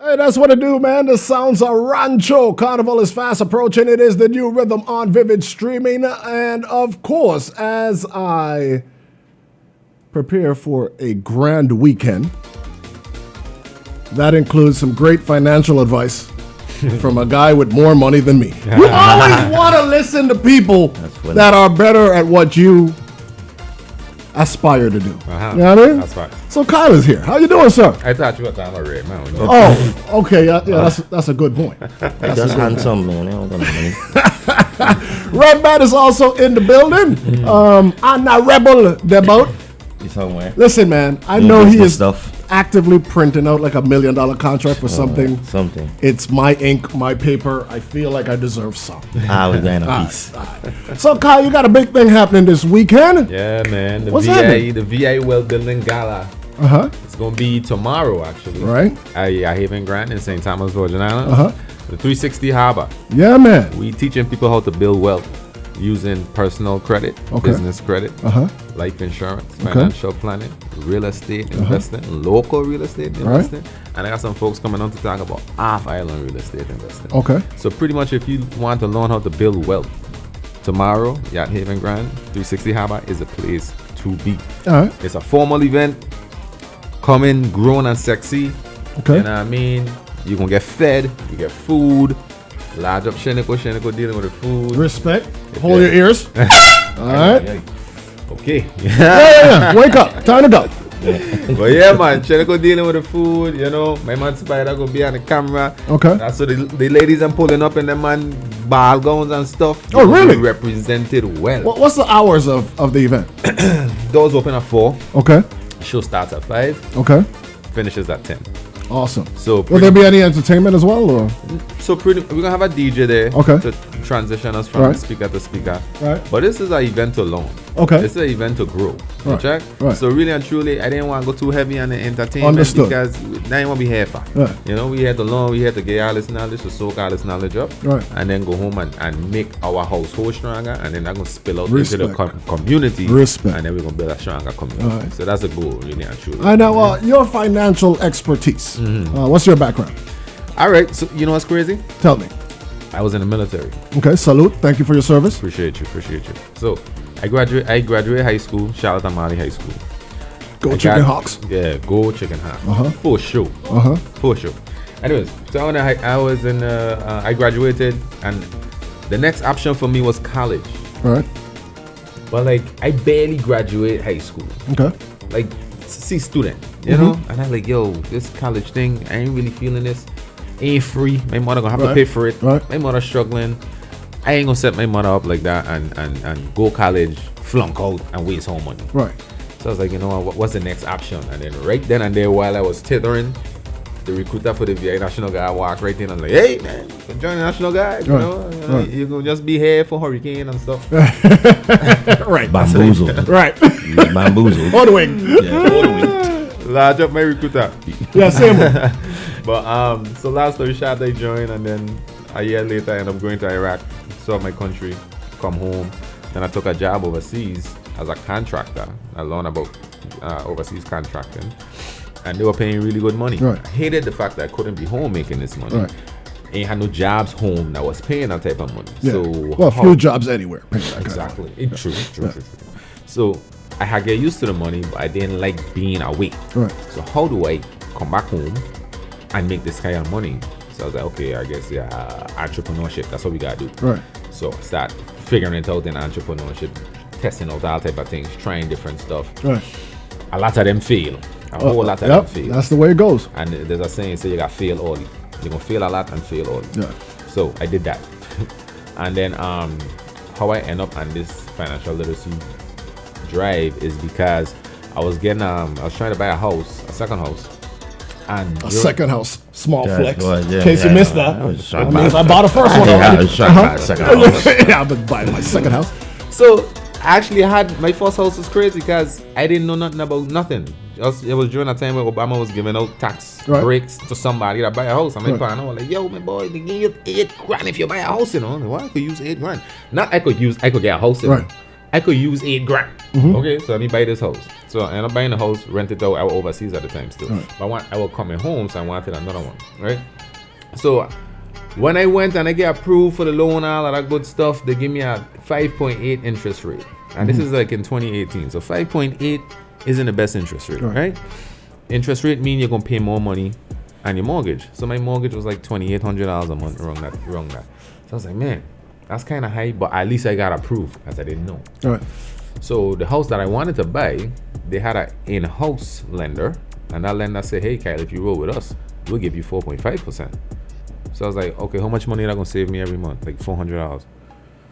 Hey, that's what it do, man. The sounds of Rancho. Carnival is fast approaching. It is the new rhythm on Vivid Streaming. And of course, as I prepare for a grand weekend, that includes some great financial advice from a guy with more money than me. You always want to listen to people that are better at what you aspire to do. You know what I mean? That's right. So Kyle is here. How you doing, sir? I thought you were talking about Red Man. Oh, okay. Yeah, that's a good point. That's handsome, man. I don't got no money. Red Man is also in the building. Anna Rebel Debout. He's somewhere. Listen, man, I know he is stuff. actively printing out like $1 million contract for something. Something. It's my ink, my paper. I feel like I deserve some. We're going a piece. So, Kyle, you got a big thing happening this weekend. Yeah, man. What's happening? The VA Well Building Gala. It's going to be tomorrow, actually. Right. At Haven Grant in St. Thomas, Virgin Islands. The 360 Harbor. Yeah, man. We teaching people how to build wealth using personal credit, business credit, life insurance, financial planning, real estate investing, local real estate investing, and I got some folks coming on to talk about off-island real estate investing. Okay. So pretty much if you want to learn how to build wealth, tomorrow, Yacht Haven Grand 360 Harbor is a place to be. All right. It's a formal event, coming, grown and sexy. Okay. You know what I mean? You're going to get fed, you get food, large up Sheniko dealing with the food. Respect. Hold your ears. All right. Okay. Yeah. Wake up. Time to go. But yeah, man, Sheniko dealing with the food, you know. My man Spider gonna be on the camera. Okay. That's so the ladies are pulling up in the man ball gowns and stuff. Oh, really? Represented well. What's the hours of the event? Doors open at 4. Okay. Show starts at 5. Okay. Finishes at 10. Awesome. So will there be any entertainment as well, or? So we're gonna have a DJ there. Okay. To transition us from speaker to speaker. Right. But this is an event to learn. Okay. It's an event to grow. Right. Check. Right. So really and truly, I didn't want to go too heavy on the entertainment. Understood. Because I didn't want to be here for. Right. You know, we had to learn, we had to get all this knowledge, to soak all this knowledge up. Right. And then go home and make our household stronger, and then I'm gonna spill out Respect. into the community. Respect. And then we're gonna build a stronger community. Right. So that's the goal, really and truly. I know your financial expertise. What's your background? All right. So you know what's crazy? Tell me. I was in the military. Okay, salute. Thank you for your service. Appreciate you. So I graduated high school, Charlotte Amali High School. Go Chicken Hawks. Yeah, go Chicken Hawks. For sure. For sure. Anyways, so when I was in, I graduated, and the next option for me was college. All right. But like, I barely graduated high school. Okay. Like, C student, you know? And I'm like, yo, this college thing, I ain't really feeling this. Ain't free. My mother gonna have to pay for it. Right. My mother struggling. I ain't gonna set my mother up like that and go college, flunk out, and waste home money. Right. So I was like, you know what's the next option? And then right then and there, while I was tethering, the recruiter for the VA National Guard walked right in and like, hey man, you can join the National Guard. You know, you can just be here for hurricane and stuff. Right. Bamboozled. Right. Bamboozled. On the wing. Yeah, all the way. Large up my recruiter. Yeah, same one. But so last story short, I joined, and then a year later I ended up going to Iraq, serve my country, come home. Then I took a job overseas as a contractor. I learned about overseas contracting, and they were paying really good money. Right. I hated the fact that I couldn't be home making this money. Right. Ain't had no jobs home that was paying that type of money. Yeah. So well, few jobs anywhere. Exactly. True. So I had to get used to the money, but I didn't like being away. Right. So how do I come back home and make this kind of money? So I was like, okay, I guess entrepreneurship. That's what we gotta do. Right. So I start figuring it out in entrepreneurship, testing out all type of things, trying different stuff. Right. A lot of them fail. A whole lot of them fail. That's the way it goes. And there's a saying, say you got fail early. You're gonna fail a lot and fail early. Yeah. So I did that. And then how I end up on this financial literacy drive is because I was trying to buy a second house. And a second house, small flex. In case you missed that. I mean, if I bought a first one I already. was trying to buy a second house. Yeah, I've been buying my second house. So I actually had my first house was crazy because I didn't know nothing about nothing. It was during a time where Obama was giving out tax breaks to somebody that buy a house. And my partner was like, yo, my boy, they give you $8,000 if you buy a house, you know. Well, I could use $8,000. Not I could get a house, you know. I could use $8,000. Okay, so let me buy this house. So I ended up buying the house, rent it out. I was overseas at the time still. Right. But I was coming home, so I wanted another one, right? So when I went and I get approved for the loan, all of that good stuff, they give me a 5.8 interest rate. And this is like in 2018. So 5.8 isn't the best interest rate, right? Interest rate mean you're going to pay more money on your mortgage. So my mortgage was like $2,800 a month, wrong that. So I was like, man, that's kind of high, but at least I got approved, as I didn't know. Right. So the house that I wanted to buy, they had an in-house lender, and that lender said, hey, Kyle, if you roll with us, we'll give you 4.5%. So I was like, okay, how much money are they going to save me every month? Like $400.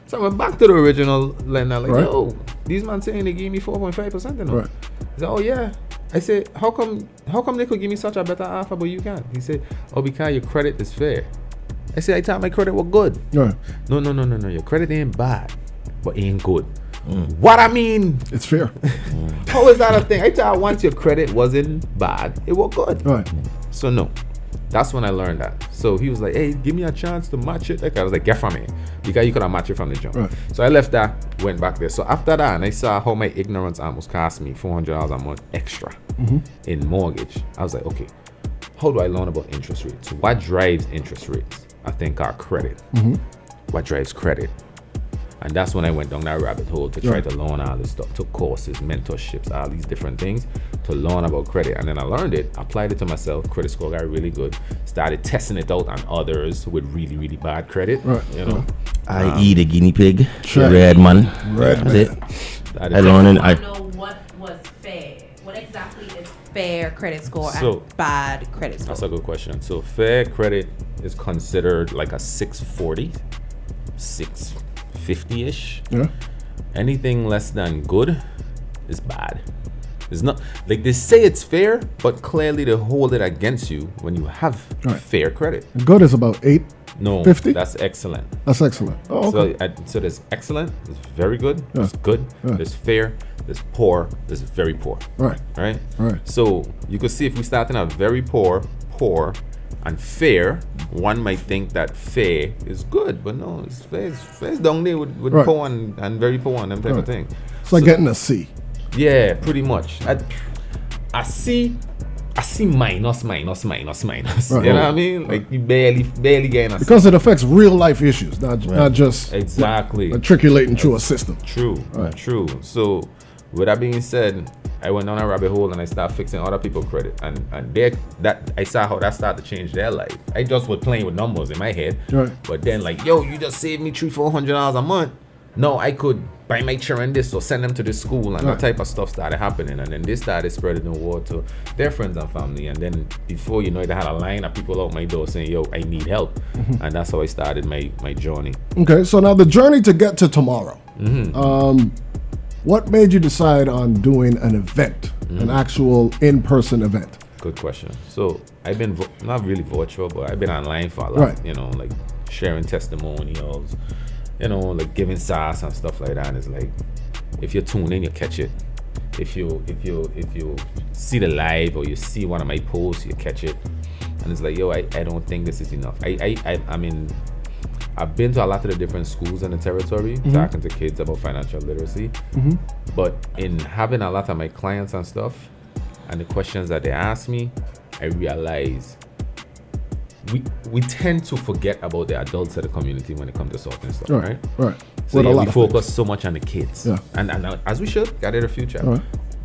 So I went back to the original lender, like, yo, these man saying they gave me 4.5%. You know? Right. He said, oh, yeah. I said, how come they could give me such a better offer, but you can't? He said, oh, because your credit is fair. I said, I thought my credit was good. Right. No. Your credit ain't bad, but ain't good. What I mean? It's fair. How is that a thing? I thought once your credit wasn't bad, it was good. Right. So no. That's when I learned that. So he was like, hey, give me a chance to match it. Like, I was like, get from me. Because you could have matched it from the jump. Right. So I left that, went back there. So after that, and I saw how my ignorance almost cost me $400 a month extra in mortgage. I was like, okay, how do I learn about interest rates? What drives interest rates? I think our credit. What drives credit? And that's when I went down that rabbit hole to try to learn all this stuff, took courses, mentorships, all these different things to learn about credit. And then I learned it, applied it to myself, credit score got really good, started testing it out on others with really, really bad credit, you know. I.e. the guinea pig, Sure. red man. Red That's man. it. Started I learned I it. know what was fair. What exactly is fair credit score So, and bad credit score? That's a good question. So fair credit is considered like a 640, 650-ish. Yeah. Anything less than good is bad. It's not like they say it's fair, but clearly they hold it against you when you have fair credit. Good is about 8. No, 50? that's excellent. That's excellent. Oh, okay. So there's excellent, there's very good, Yeah. there's good, Yeah. there's fair, there's poor, there's very poor. Right. Right? Right. So you could see if we start in a very poor, and fair, one might think that fair is good, but no, it's fair. It's down there with Right. poor and very poor and them type of thing. It's like getting a C. Yeah, pretty much. I see minus. Right. You know what I mean? Like you barely getting a Because it affects real life issues, not just exactly. matriculating through a system. True. So with that being said, I went down a rabbit hole and I started fixing other people's credit, and that I saw how that started to change their life. I just was playing with numbers in my head, Right. but then like, yo, you just saved me $300-400 a month. No, I could buy my children this or send them to this school, and that type of stuff started happening, and then this started spreading the word to their friends and family, and then before you know it, they had a line of people out my door saying, yo, I need help, and that's how I started my journey. Okay, so now the journey to get to tomorrow. What made you decide on doing an event, an actual in-person event? Good question. So I've been not really virtual, but I've been online for a lot. Right. You know, like sharing testimonials, you know, like giving SaaS and stuff like that. And it's like, if you tune in, you catch it. If you see the live or you see one of my posts, you catch it. And it's like, yo, I don't think this is enough. I mean, I've been to a lot of the different schools in the territory, talking to kids about financial literacy. But in having a lot of my clients and stuff, and the questions that they ask me, I realize we tend to forget about the adults of the community when it comes to certain stuff, right? Right. So With a yeah, lot we of focus so much on the kids, Yeah. and as we should, got it a future. Right.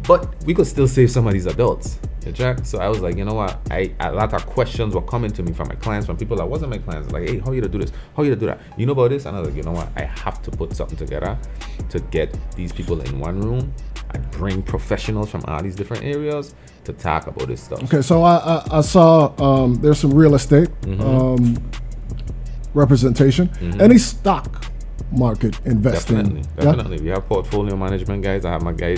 But we could still save some of these adults, Jack. So I was like, you know what? A lot of questions were coming to me from my clients, from people that wasn't my clients. Like, hey, how you to do this? How you to do that? You know about this? And I was like, you know what? I have to put something together to get these people in one room and bring professionals from all these different areas to talk about this stuff. Okay, so I saw there's some real estate representation. Any stock market investing? Definitely. We have portfolio management guys. I have my guy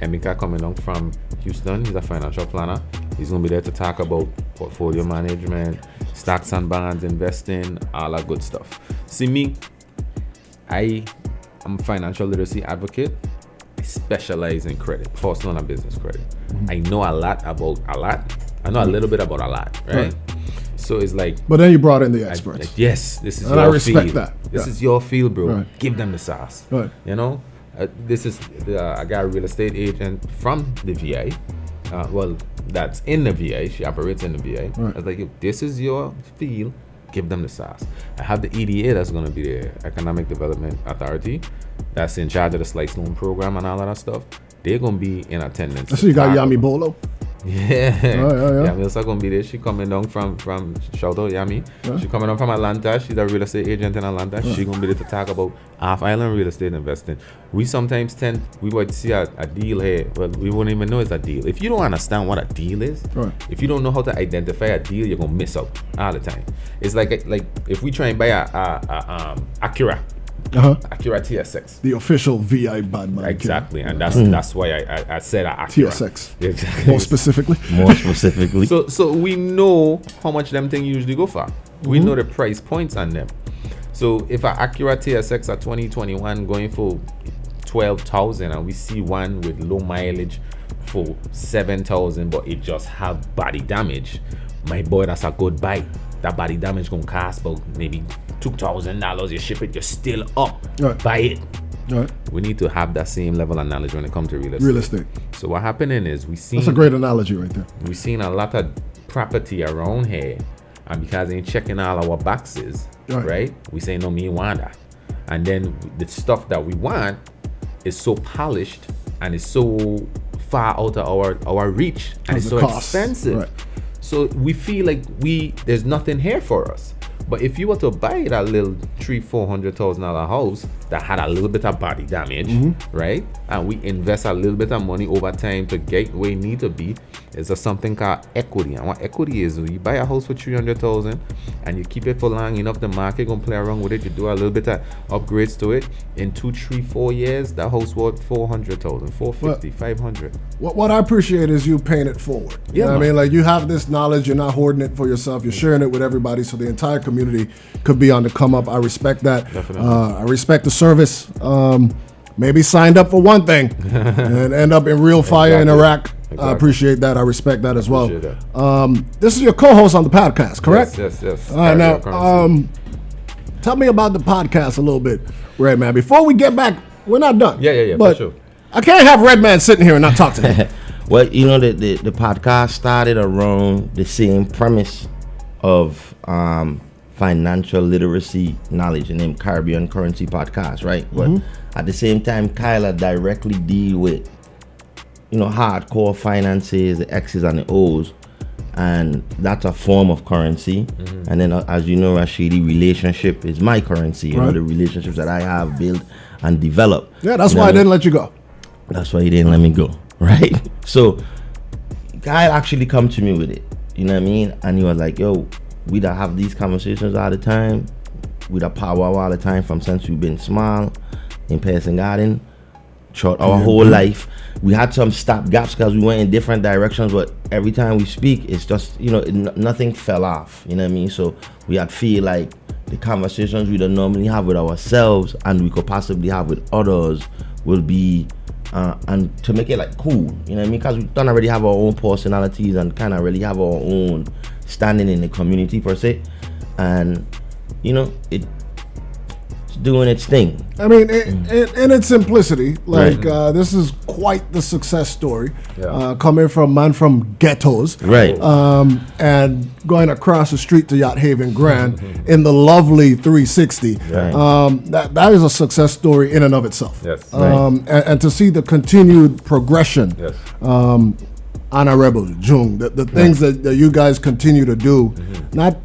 Emeka coming down from Houston. He's a financial planner. He's gonna be there to talk about portfolio management, stocks and bonds, investing, all that good stuff. See me, I'm a financial literacy advocate. I specialize in credit, personal and business credit. I know a lot about a lot. I know a little bit about a lot, right? So it's like, But then you brought in the experts. yes, this is And your I respect field. that. This Yeah. is your field, bro. Right. Give them the sauce. Right. You know, This is I got a real estate agent from the VA. That's in the VA. She operates in the VA. Right. I was like, if this is your field, give them the sauce. I have the EDA that's going to be the Economic Development Authority that's in charge of the Slice Loan program and all of that stuff. They're going to be in attendance. I see you got Yami Bolo. Yeah. Yeah. Yami also going to be there. She coming down from shout out Yami. Yeah. She coming down from Atlanta. She's a real estate agent in Atlanta. She going to be there to talk about off-island real estate investing. We sometimes we would see a deal here, but we wouldn't even know it's a deal. If you don't understand what a deal is, Right. if you don't know how to identify a deal, you're going to miss out all the time. It's like if we try and buy a Acura. Acura TSX. The official VI bad man. Exactly, and that's why I said Acura. TSX. Exactly. More specifically. So we know how much them things usually go for. We know the price points on them. So if an Acura TSX at 2021 going for 12,000 and we see one with low mileage for 7,000, but it just have body damage, my boy, that's a good buy. That body damage gonna cost about maybe $2,000. You ship it, you're still up. Right. Buy it. Right. We need to have that same level of knowledge when it comes to real estate. Real estate. So what happening is That's a great analogy right there. we seen a lot of property around here, and because they ain't checking all our boxes, right? We say no, me want that, and then the stuff that we want is so polished and it's so far out of our reach, and it's so expensive. Right. So we feel like there's nothing here for us. But if you were to buy that little $300,000-$400,000 house that had a little bit of body damage, right? And we invest a little bit of money over time to get where it need to be, is something called equity. And what equity is, you buy a house for $300,000 and you keep it for long enough, the market gonna play around with it. You do a little bit of upgrades to it. In 2, 3, 4 years, that house worth $400,000, $450,000, $500,000. What I appreciate is you paying it forward. You know what I mean? Like, you have this knowledge, you're not hoarding it for yourself, you're sharing it with everybody, so the entire community could be on the come up. I respect that. Definitely. I respect the service. Maybe signed up for one thing and end up in real fire in Iraq. I appreciate that. I respect that as well. This is your co-host on the podcast, correct? Yes. All right, now, tell me about the podcast a little bit, Red Man. Before we get back, we're not done. Yeah, but for sure. I can't have Red Man sitting here and not talk to him. Well, you know, the podcast started around the same premise of financial literacy knowledge, and named Caribbean Currency Podcast, right? But at the same time, Kyla directly deal with, you know, hardcore finances, the X's and the O's, and that's a form of currency. And then, as you know, Rashidi, relationship is my currency. You know, the relationships that I have built and developed. Yeah, that's why I didn't let you go. That's why he didn't let me go, right? So, Kyle actually come to me with it, you know what I mean? And he was like, yo, we don't have these conversations all the time. We don't power all the time from since we've been small in Pearson Garden, throughout our whole life. We had some stop gaps because we went in different directions, but every time we speak, it's just, you know, nothing fell off, you know what I mean? So we had feel like the conversations we don't normally have with ourselves and we could possibly have with others will be and to make it like cool, you know what I mean? Because we don't already have our own personalities and kind of really have our own standing in the community per se, and you know, it's doing its thing. I mean, in its simplicity, like this is quite the success story, coming from man from ghettos, Right. And going across the street to Yacht Haven Grand in the lovely 360. Right. That is a success story in and of itself. Yes. And to see the continued progression. Yes. Anna Rebel, Jung, the things that you guys continue to do, not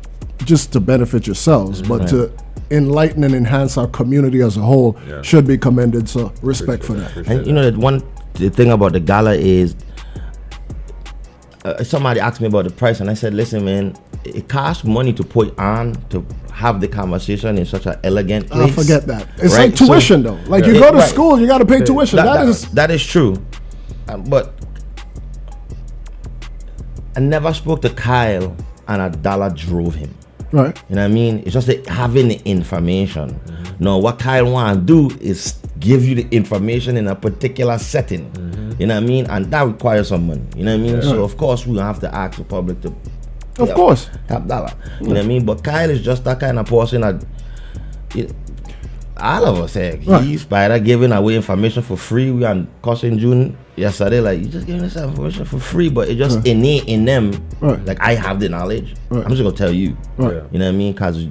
just to benefit yourselves, but to enlighten and enhance our community as a whole, should be commended. So respect for that. And you know, the thing about the gala is, somebody asked me about the price, and I said, listen, man, it costs money to put on, to have the conversation in such an elegant place. I forget that. It's right? like tuition, though. Like you go to school, you got to pay tuition. That is true. But I never spoke to Kyle and a dollar drove him. Right. You know what I mean? It's just that having the information. No, what Kyle want to do is give you the information in a particular setting. You know what I mean? And that requires some money. You know what I mean? So of course we have to ask the public to Of course. top dollar. You know what I mean? But Kyle is just that kind of person that all of us here. Right. He Spider giving away information for free. We on Caution June yesterday. Like, you just giving us information for free, but it just innate in them. Right. Like, I have the knowledge. Right. I'm just gonna tell you. Right. You know what I mean? Because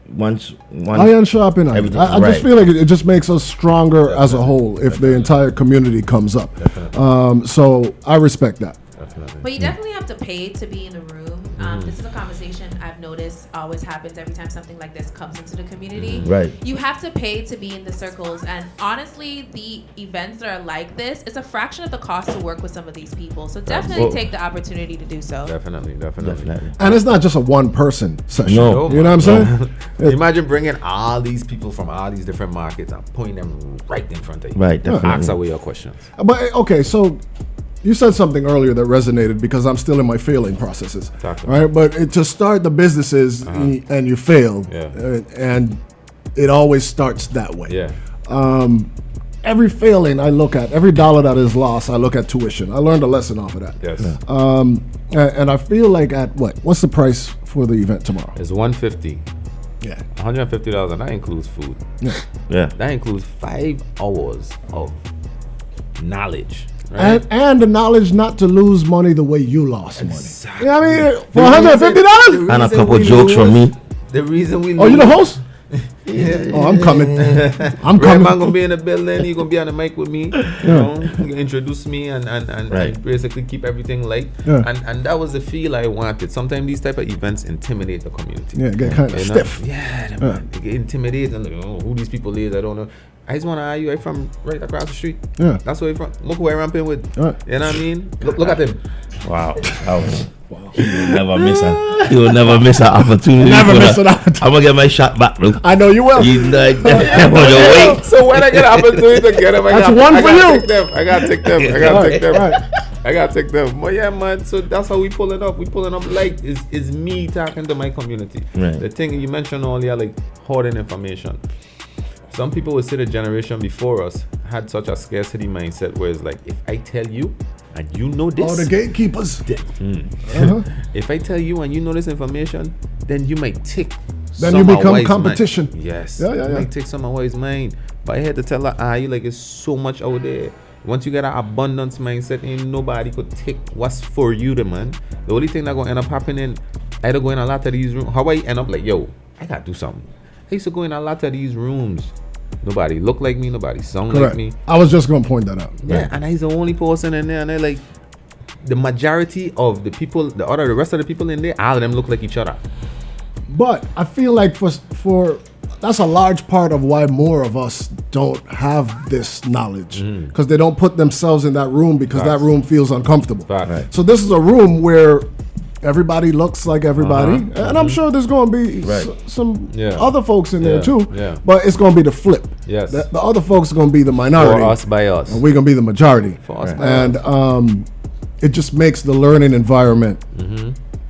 once iron sharpen iron. everything- I just right. feel like it just makes us stronger as a whole if the entire community comes up. So I respect that. Definitely. But you definitely have to pay to be in the room. This is a conversation I've noticed always happens every time something like this comes into the community. Right. You have to pay to be in the circles, and honestly, the events that are like this, it's a fraction of the cost to work with some of these people. So definitely Well- take the opportunity to do so. Definitely. Definitely. And it's not just a one-person session. No. You know what I'm saying? Imagine bringing all these people from all these different markets and putting them right in front of you. Right. Definitely. Ask away your questions. But okay, so you said something earlier that resonated because I'm still in my failing processes. Talk to Right, but to start the businesses and you fail, Yeah. and it always starts that way. Yeah. Every failing I look at, every dollar that is lost, I look at tuition. I learned a lesson off of that. Yes. And I feel like what's the price for the event tomorrow? It's $150. Yeah. $150, and that includes food. Yeah. That includes 5 hours of knowledge. Right? And the knowledge not to lose money the way you lost Exactly. money. You know what I mean? For The $150? reason- And a reason couple we jokes from lose- me. The reason we Oh, you the lose- host? Oh, I'm coming. I'm Red coming. Man gonna be in the building. He gonna be on the mic with me. You know, he gonna introduce me and Right. basically keep everything light. Yeah. And that was the feel I wanted. Sometimes these type of events intimidate the community. Yeah, get kind of You know? stiff. Yeah, man. They get intimidated and like, oh, who these people is, I don't know. I just wanna ask you, I'm from right across the street. Yeah. That's where you from. Look who I'm ramping with. Right. You know what I mean? Look at him. Wow. He will never miss He will never miss an opportunity. Never for miss that. an opportunity. I'm gonna get my shot back, bro. I know you will. You like that? Wait. So when I get an opportunity to get them, That's one for you. Take them. I gotta take them. I gotta take them. Right. I gotta take them. But yeah, man. So that's how we pulling up. We pulling up like is me talking to my community. Right. The thing you mentioned earlier, like hoarding information. Some people would say the generation before us had such a scarcity mindset where it's like, if I tell you and you know this, Oh, the gatekeepers. if I tell you and you know this information, then you might take. Then some you of become what is competition. mine. Yes. Yeah, yeah, You yeah. might take some of what is mine. But I had to tell her, you like it's so much out there. Once you get an abundance mindset, ain't nobody could take what's for you, the man. The only thing that gonna end up happening, I had to go in a lot of these rooms. How I end up like, yo, I gotta do something. I used to go in a lot of these rooms. Nobody look like me. Nobody sound like Correct. me. I was just going to point that out. Yeah, and he's the only person in there, and they're like, the majority of the people, the rest of the people in there, all of them look like each other. But I feel like for that's a large part of why more of us don't have this knowledge because they don't put themselves in that room because that Facts. room feels uncomfortable. Facts. Right. So this is a room where everybody looks like everybody, and I'm sure there's going to be some Yeah. other folks in there Yeah. too. Yeah. But it's going to be the flip. Yes. The other folks are going to be the minority, For us, by us. and we're going to be the majority. For us, by And it just makes the learning environment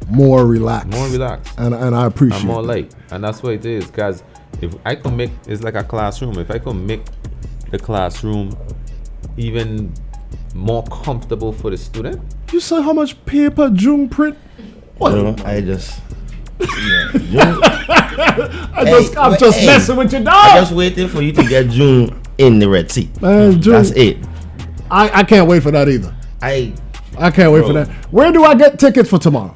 more relaxed. More relaxed. And I appreciate And more that. light. And that's what it is. Because if I could make, it's like a classroom. If I could make the classroom even more comfortable for the student, You saw how much paper June print? What? I just. I'm just messing with your I'm dog. just waiting for you to get June in the Red Sea. Man, June, That's it. I can't wait for that either. I can't wait for Bro. that. Where do I get tickets for tomorrow?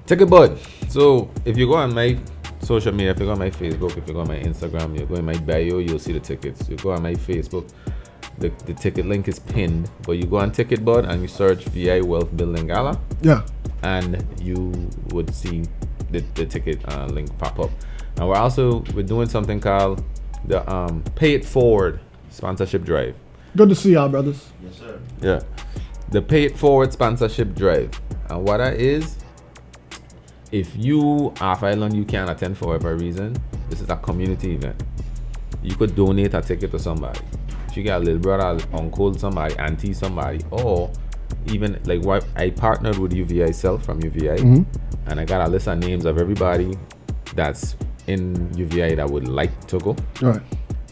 Ticket bud. So if you go on my social media, if you go on my Facebook, if you go on my Instagram, you go in my bio, you'll see the tickets. You go on my Facebook, the ticket link is pinned. But you go on Ticket Bud and you search VI Wealth Building Gala, Yeah. and you would see the ticket link pop up. And we're doing something called the Pay It Forward sponsorship drive. Good to see y'all, brothers. Yes, sir. Yeah, the Pay It Forward sponsorship drive. And what that is, if you off island you can't attend for whatever reason, this is a community event. You could donate a ticket to somebody. If you got a little brother, uncle, somebody, auntie, somebody, or even like what I partnered with UVI Self from UVI, and I got a list of names of everybody that's in UVI that would like to go. All right.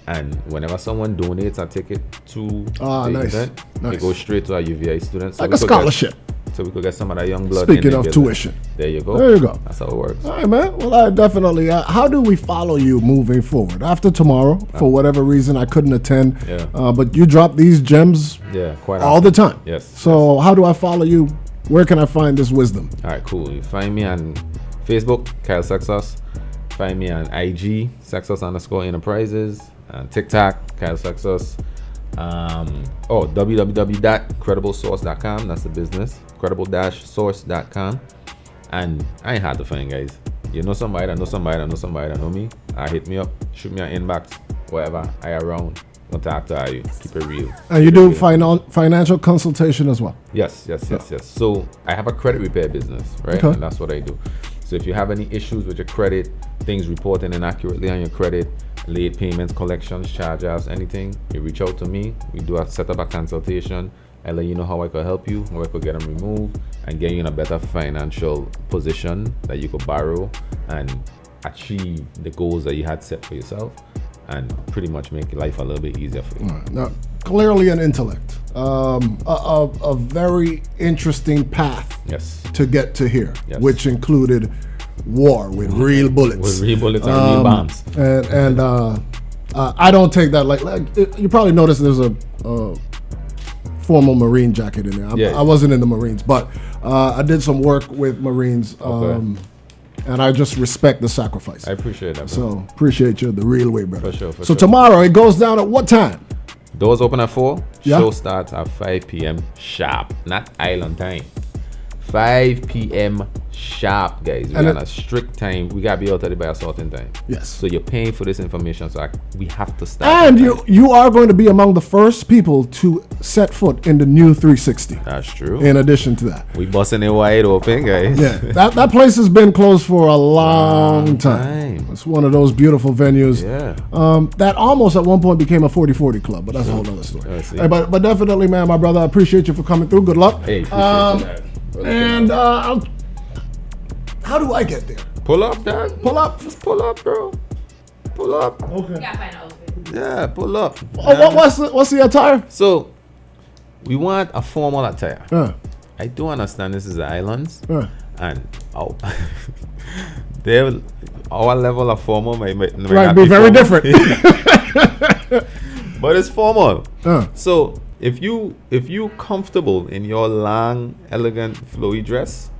And whenever someone donates a ticket to the Nice. event, Nice. it goes straight to a UVI student. So Like we a could get- scholarship. so we could get some of that young blood. Speaking in the of business. tuition. There you go. There you go. That's how it works. All right, man. Well, I definitely. How do we follow you moving forward after tomorrow? For whatever reason, I couldn't attend. Yeah. But you drop these gems Yeah, quite all the time. Yes. So how do I follow you? Where can I find this wisdom? All right, cool. You find me on Facebook, Kyle Sexius. Find me on IG, Sexius_Enterprises. And TikTok, Kyle Sexius. www.crediblesource.com. That's the business. Credible-source.com. And I ain't hard to find, guys. You know somebody that know me. Hit me up, shoot me an inbox, whatever. I around. Don't talk to you. Keep it real. And you do financial consultation as well. Yes. So I have a credit repair business, right? Okay. And that's what I do. So if you have any issues with your credit, things reporting inaccurately on your credit, late payments, collections, charge-offs, anything, you reach out to me. We do set up a consultation. I let you know how I could help you, how I could get them removed, and get you in a better financial position that you could borrow and achieve the goals that you had set for yourself, and pretty much make life a little bit easier for you. All right. Now, clearly an intellect. A very interesting path Yes. to get to here, Yes. which included war with real bullets. With real bullets and real bombs. And I don't take that like you probably noticed there's a formal Marine jacket in there. Yeah. I wasn't in the Marines, but I did some work with Marines, and I just respect the sacrifice. I appreciate that. So appreciate you the real way, brother. For sure. So tomorrow it goes down at what time? Doors open at 4. Yeah. Show starts at 5 p.m. sharp. Not island time. 5 p.m. sharp, guys. We're on a strict time. We gotta be out there by a certain time. Yes. So you're paying for this information, so we have to start. And on time. you are going to be among the first people to set foot in the new 360. That's true. In addition to that. We busting it wide open, guys. Yeah, that place has been closed for a long time. It's one of those beautiful venues. Yeah. That almost at one point became a 40-40 club, but that's a whole other story. I see. Hey, but definitely, man, my brother, I appreciate you for coming through. Good luck. Hey, appreciate that. And how do I get there? Pull up, dad. Pull up. Just pull up, bro. Pull up. Okay. Gotta find an outfit. Yeah, pull up. Oh, what's the attire? So, we want a formal attire. I do understand this is the islands, and our level of formal might be not very formal. different. But it's formal. Uh. So if you comfortable in your long, elegant, flowy dress,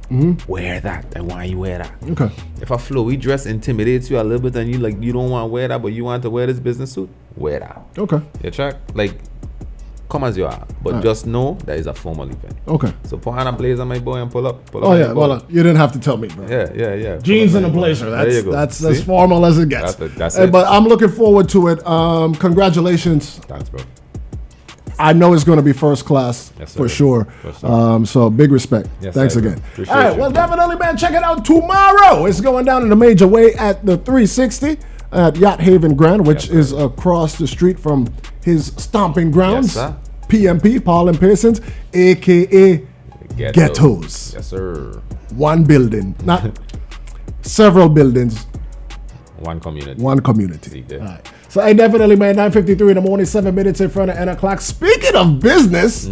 wear that. I want you wear that. Okay. If a flowy dress intimidates you a little bit and you don't want to wear that, but you want to wear this business suit, wear that. Okay. You check? Come as you are, but just know that is a formal event. Okay. So put on a blazer, my boy, and pull up. Oh yeah, well, you didn't have to tell me, bro. Yeah. Jeans and a blazer. There you go. That's See? as formal as it gets. That's it. But I'm looking forward to it. Congratulations. Thanks, bro. I know it's going to be first class Yes, sir. for sure. For sure. So big respect. Yes, Thanks sir. again. Appreciate All right, you. well, definitely, man, check it out tomorrow. It's going down in a major way at the 360 at Yacht Haven Grand, which is across the street from his stomping grounds. Yes, sir. PMP, Paul and Pearsons, a.k.a. Ghettos. Yes, sir. One building, not several buildings, One community. one community. See there. All right. So I definitely, man, 9:53 in the morning, 7 minutes in front of 10 o'clock. Speaking of business,